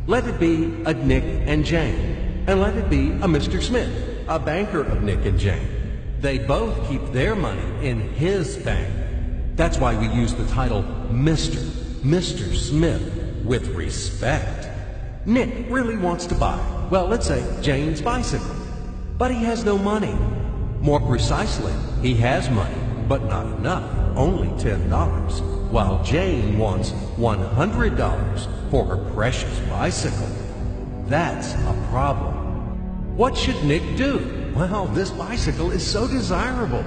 Let it be a Nick and Jane, and let it be a Mr. Smith, a banker of Nick and Jane. They both keep their money in his bank. That's why we use the title Mr. Smith with respect. Nick really wants to buy, well, let's say Jane's bicycle, but he has no money. More precisely, he has money, but not enough, only $10, while Jane wants $100 for her precious bicycle. That's a problem. What should Nick do? Well, this bicycle is so desirable.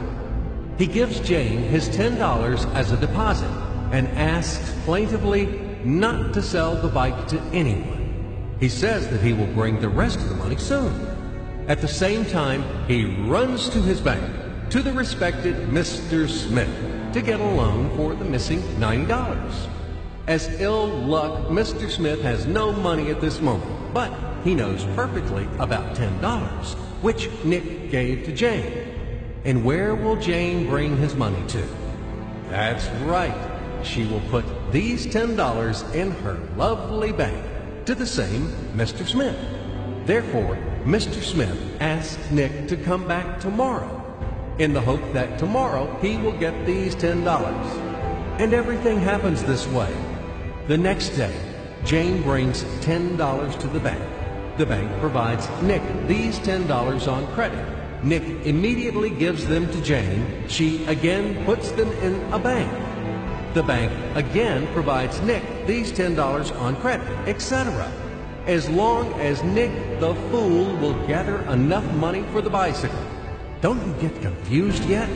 He gives Jane his $10 as a deposit and asks plaintively not to sell the bike to anyone. He says that he will bring the rest of the money soon. At the same time, he runs to his bank, to the respected Mr. Smith, to get a loan for the missing $90. As ill luck, Mr. Smith has no money at this moment, but he knows perfectly about $10, which Nick gave to Jane. And where will Jane bring his money to? That's right. She will put these $10 in her lovely bank to the same Mr. Smith. Therefore, Mr. Smith asks Nick to come back tomorrow in the hope that tomorrow he will get these $10. And everything happens this way. The next day, Jane brings $10 to the bank. The bank provides Nick these $10 on credit. Nick immediately gives them to Jane. She again puts them in a bank. The bank again provides Nick these $10 on credit, etc. As long as Nick the fool will gather enough money for the bicycle. Don't you get confused yet?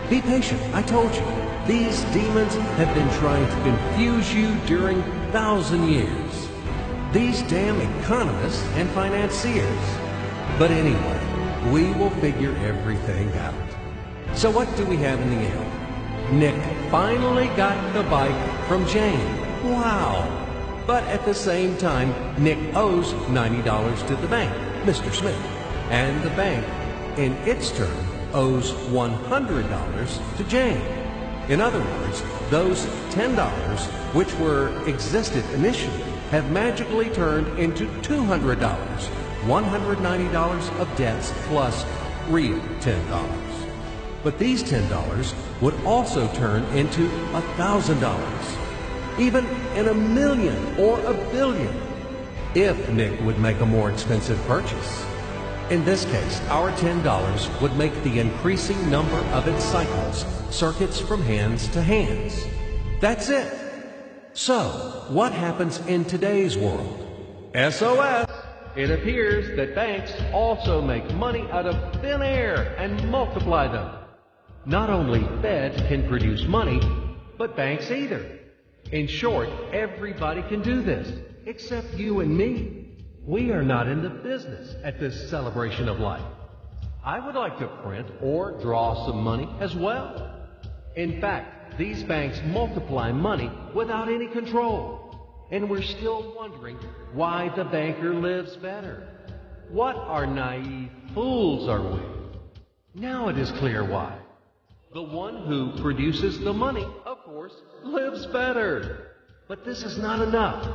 Be patient, I told you. These demons have been trying to confuse you during 1,000 years. These damn economists and financiers. But anyway, we will figure everything out. So what do we have in the end? Nick finally got the bike from Jane. Wow! But at the same time, Nick owes $90 to the bank, Mr. Smith. And the bank, in its turn, owes $100 to Jane. In other words, those $10, which existed initially, have magically turned into $200, $190 of debts plus real $10. But these $10 would also turn into $1,000, even in a million or a billion, if Nick would make a more expensive purchase. In this case, our $10 would make the increasing number of its cycles, circuits from hands to hands. That's it. So, what happens in today's world? SOS! It appears that banks also make money out of thin air and multiply them. Not only Fed can produce money, but banks either. In short, everybody can do this, except you and me. We are not in the business at this celebration of life. I would like to print or draw some money as well. In fact, these banks multiply money without any control. And we're still wondering why the banker lives better. What are naive fools are we? Now it is clear why. The one who produces the money, of course, lives better. But this is not enough.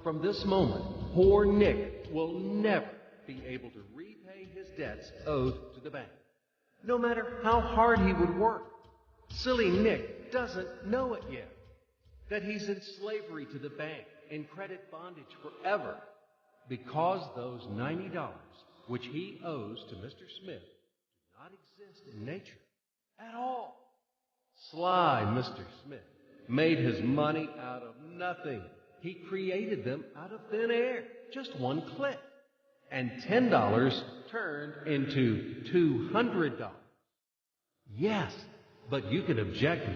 From this moment, poor Nick will never be able to repay his debts owed to the bank, no matter how hard he would work. Silly Nick doesn't know it yet, that he's in slavery to the bank, in credit bondage forever, because those $90, which he owes to Mr. Smith, do not exist in nature at all. Sly Mr. Smith made his money out of nothing. He created them out of thin air, just one click. And $10 turned into $200. Yes, but you could object